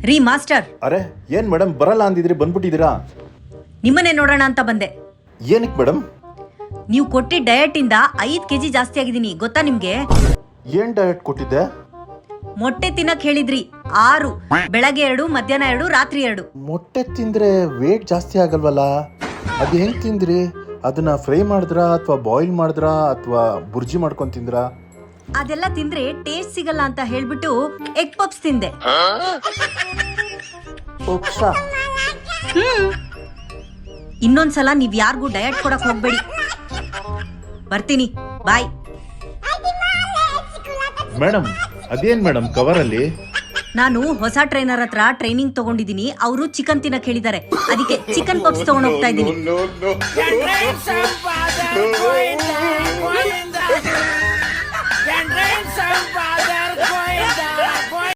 ರೀ ಮಾಸ್ಟರ್, ಅರೆ ಏನ್ ಮೇಡಮ್ ಬರಲ್ಲ ಅಂದಿದ್ರಿ ಬಂದ್ಬಿಟ್ಟಿದ್ದೀರಾ? ನಿಮ್ಮನ್ನೇ ನೋಡೋಣ ಅಂತ ಬಂದೆ. ಏನಕ್ಕೆ ಮೇಡಮ್? ನೀವು ಕೊಟ್ಟಿದ್ದ ಡಯಟ್ ಇಂದ 5 kg ಜಾಸ್ತಿ ಆಗಿದ್ದೀನಿ, ಗೊತ್ತಾ ನಿಮ್ಗೆ? ಏನ್ ಡಯಟ್ ಕೊಟ್ಟಿದ್ದೆ? ಮೊಟ್ಟೆ ತಿನ್ನಕ್ ಹೇಳಿದ್ರಿ 6, ಬೆಳಗ್ಗೆ 2, ಮಧ್ಯಾಹ್ನ 2, ರಾತ್ರಿ 2. ಮೊಟ್ಟೆ ತಿಂದ್ರೆ ವೇಟ್ ಜಾಸ್ತಿ ಆಗಲ್ವಲ್ಲ? ಅದು ಹೆಂಗ್ ತಿಂದ್ರಿ? ಅದನ್ನ ಫ್ರೈ ಮಾಡಿದ್ರಾ ಅಥವಾ ಬಾಯ್ಲ್ ಮಾಡಿದ್ರಾ ಅಥವಾ ಬುರ್ಜಿ ಮಾಡ್ಕೊಂಡ್ ತಿಂದ್ರಾ? ಅದೆಲ್ಲ ತಿಂದ್ರೆ ಟೇಸ್ಟ್ ಸಿಗಲ್ಲ ಅಂತ ಹೇಳ್ಬಿಟ್ಟು ಎಗ್ ಪಪ್ಸ್ ತಿಂದೆ. ಇನ್ನೊಂದ್ಸಲ ನೀವ್ ಯಾರಿಗೂ ಡಯಟ್ ಕೊಡಕ್ ಹೋಗ್ಬೇಡಿ. ಬರ್ತೀನಿ, ಬಾಯ್. ಮೇಡಮ್ ಅದೇನ್ ಮೇಡಮ್ ಕವರಲ್ಲಿ? ನಾನು ಹೊಸ ಟ್ರೈನರ್ ಹತ್ರ ಟ್ರೈನಿಂಗ್ ತಗೊಂಡಿದ್ದೀನಿ. ಅವರು ಚಿಕನ್ ತಿನ್ನಕ್ ಹೇಳಿದ್ದಾರೆ, ಅದಕ್ಕೆ ಚಿಕನ್ ಪಪ್ಸ್ ತಗೊಂಡ್ ಹೋಗ್ತಾ ಇದ್ದೀನಿ. Generation